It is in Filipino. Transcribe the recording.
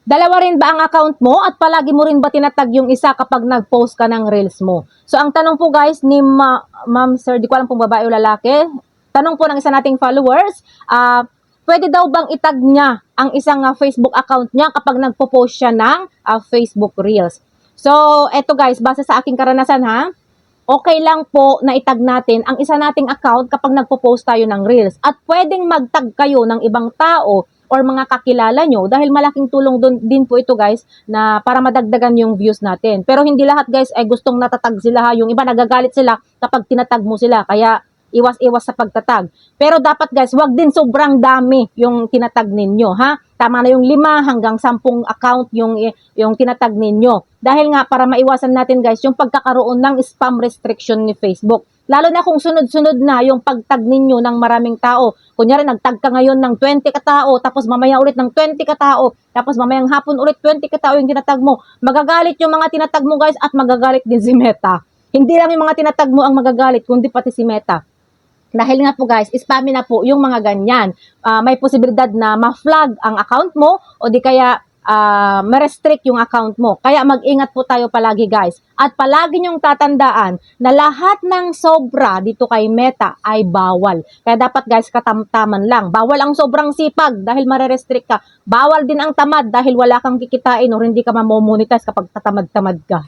Dalawa rin ba ang account mo at palagi mo rin ba tinatag yung isa kapag nag-post ka ng reels mo? So ang tanong po guys ni Ma'am Sir, di ko alam kung babae o lalaki. Tanong po ng isa nating followers, pwede daw bang itag niya ang isang Facebook account niya kapag nagpo-post siya ng Facebook Reels? So eto guys, base sa aking karanasan ha, okay lang po na itag natin ang isa nating account kapag nagpo-post tayo ng Reels. At pwedeng mag-tag kayo ng ibang tao or mga kakilala nyo dahil malaking tulong din po ito guys na para madagdagan yung views natin. Pero hindi lahat guys ay gustong natatag sila ha. Yung iba nagagalit sila kapag tinatag mo sila. Kaya iwas-iwas sa pagtatag. Pero dapat guys, wag din sobrang dami yung tinatag ninyo ha. Tama na yung 5 hanggang 10 account yung tinatag ninyo. Dahil nga para maiwasan natin guys yung pagkakaroon ng spam restriction ni Facebook. Lalo na kung sunod-sunod na yung pagtag ninyo ng maraming tao. Kunyari, nagtag ka ngayon ng 20 katao, tapos mamaya ulit ng 20 katao, tapos mamayang hapon ulit 20 katao yung tinatag mo. Magagalit yung mga tinatag mo guys at magagalit din si Meta. Hindi lang yung mga tinatag mo ang magagalit, kundi pati si Meta. Dahil nga po guys, spammy na po yung mga ganyan. May posibilidad na ma-flag ang account mo o di kaya ma-restrict yung account mo. Kaya mag-ingat po tayo palagi guys. At palagi nyong tatandaan na lahat ng sobra dito kay Meta ay bawal. Kaya dapat guys, katamtaman lang. Bawal ang sobrang sipag dahil mare-restrict ka. Bawal din ang tamad dahil wala kang kikitain o hindi ka mamomonetize kapag tatamad-tamad ka.